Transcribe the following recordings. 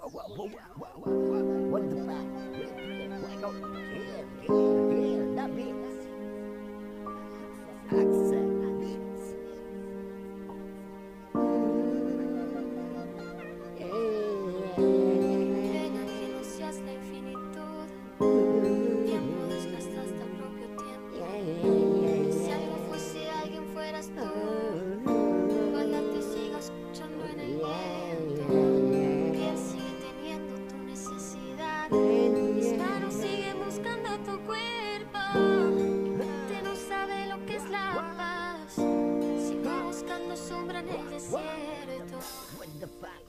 What the fuck? Yeah, that beats. Accent beats. Pena que no seas la infinitud. Tiempo desgasta hasta el propio tiempo. Si algo fuese alguien fueras tú. Ojalá te siga escuchando en el viento. Mi piel sigue teniendo tu necesidad. Mis manos siguen buscando tu cuerpo. Mi mente no sabe lo que es la paz. Sigo buscando sombra en el desierto. What the fuck?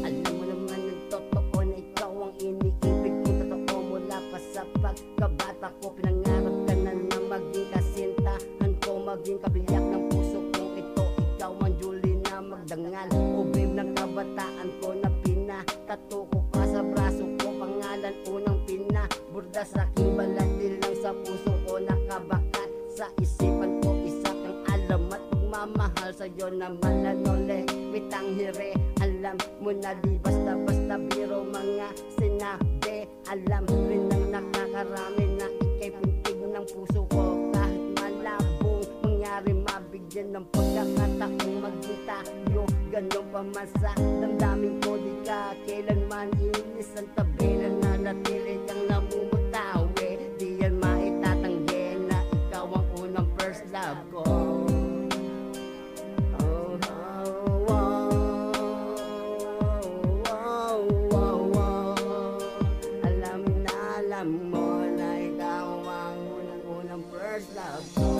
Alam mo naman ng totoo na ikaw ang iniibig ko. Totoo mula pa sa pagkabata ko. Pinangarap ka na na maging kasintahan ko, maging kabiyak ng puso kong ito. Ikaw ang Julie na magdangal, o babe ng kabataan ko na pinatato ko pa sa braso ko. Pangalan unang pinaburda sa aking balat, di lang sa puso ko nakabakat. Sa isipan ko isa kang alamat, pagmamahal sa'yo na malanole, mitang hire. Alam mo na di basta-basta biro mga sinabi. Alam rin ng nakakarami na ika'y pintig ng puso ko. Kahit malabong mangyari, mabigyan ng pagkakataong maging tayo. Ganon pa man sa damdamin ko, di ka kailanman inis. Ang tabi na nanatili kang namumutawi. Di yan maitatanggi na ikaw ang unang first love ko. Alam mo na ikaw ang unang first love ko.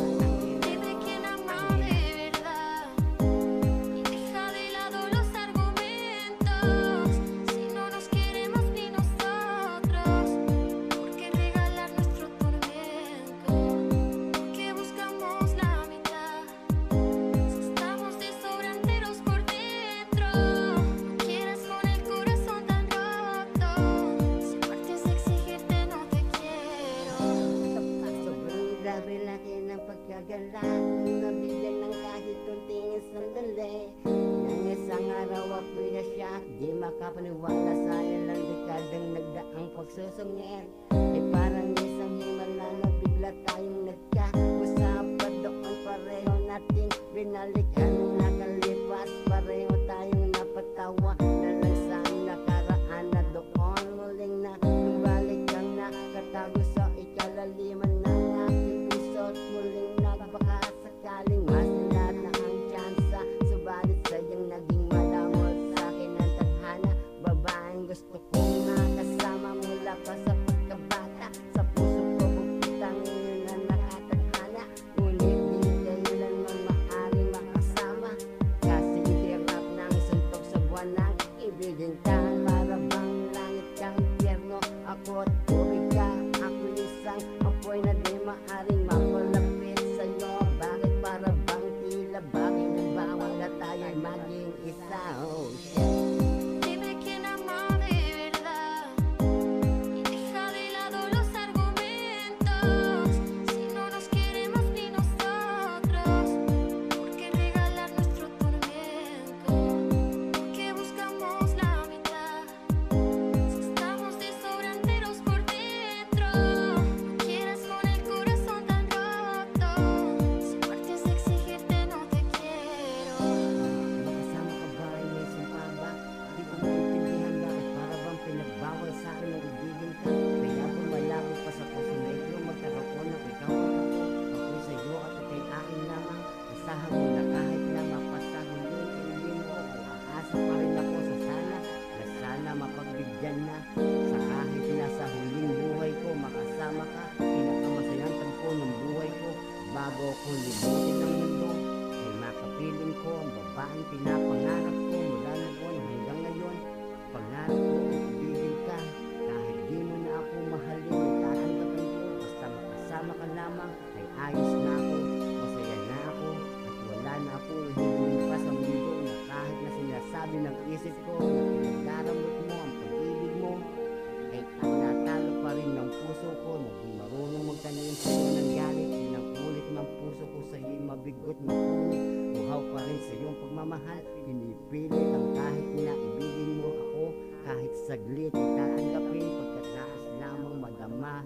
Dime quién amó de verdad y deja de lado los argumentos. Si no nos queremos ni nosotros, ¿por qué regalar nuestro tormento? ¿Por qué buscamos la mitad? Si estamos de sobra enteros por dentro, no quieras con el corazón tan roto. Si muerte es exigirte, no te quiero. Sobrang grabe laki ng pagkagala, nabigyan ng kahit kunting sandali. Nang isang araw ako'y nasyak, di makapaniwala sa ilang dekadang nagdaang pagsusungit. Ay parang isang himala na bigla tayong nagkausap. Doon pareho natin binalikan ang nakalipas. Pareho tayong napatawa na lang sa nakaraan na doon. Muling na lumbalik kang nakatago sa ikalaliman ng aking puso't muling nagbaka sakaling masila na ang tsansa. Subalit sayang naging malamot sa akin ang tadhana. Babaeng gusto kong makasama mula pa sa pagkabata. Sa puso ko bukitang ngayon na nakatadhana. Ngunit di kailanman maaari makasama, kasi hirap ng suntok sa buwan ng ibigin ka. Para bang langit kang impyerno, ako't tubig ka. Ako isang apoy na di maaring mapalapit sa'yo. Bakit para bang tila bagay na bawal na tayo'y maging isa? Oh shit. Dime quién amó de verdad y deja de lado los argumentos. Si no nos queremos ni nosotros, ¿por qué regalar nuestro tormento? ¿Por qué buscamos la mitad? Si estamos de sobra enteros por dentro, no quieras con el corazón tan roto. Si muerte es exigirte, no te quiero. Makasama ka ba ay may sumpa ba? Di ko maintindihan bakit para bang pinagbawal sa akin ang ibigin ka. Kaya bumalaro pa sa puso na ito magkaroon ng ikaw at ako. Ako'y sa'yo at ika'y akin lamang. Asahan mo na kahit na mapasahulin, hindi mo ako. Aasa pa rin ako sa sana mapagbigyan na. Sa kahit na sa huling buhay ko makasama ka. Pinakamasayang tagpo ng buhay ko. Bago ko limutin ang mundo, ay makapiling ko ang babaeng pinapangarap ko mula noon hanggang ngayon. Pangarap ko, ibigin ka. Kahit di mo na ako mahalin, tatanggapin ko. Basta makasama ka lamang, ay ayos na ako. Masaya na ako, at wala na akong hihingin pa sa mundo. Na kahit na sinasabi ng isip ko na pinagdaramot mo ang pag-ibig mo, ay ang natalo pa rin ng puso ko. Naging marunong magtanim sa'yo ng galit. Ilang ulit ng puso ko sa'yo'y mabigot, mapunit. Buhaw pa rin sa iyong pagmamahal. Pinipilit ang kahit na ibigin saglit tatanggapin, pagkatapos lamang madama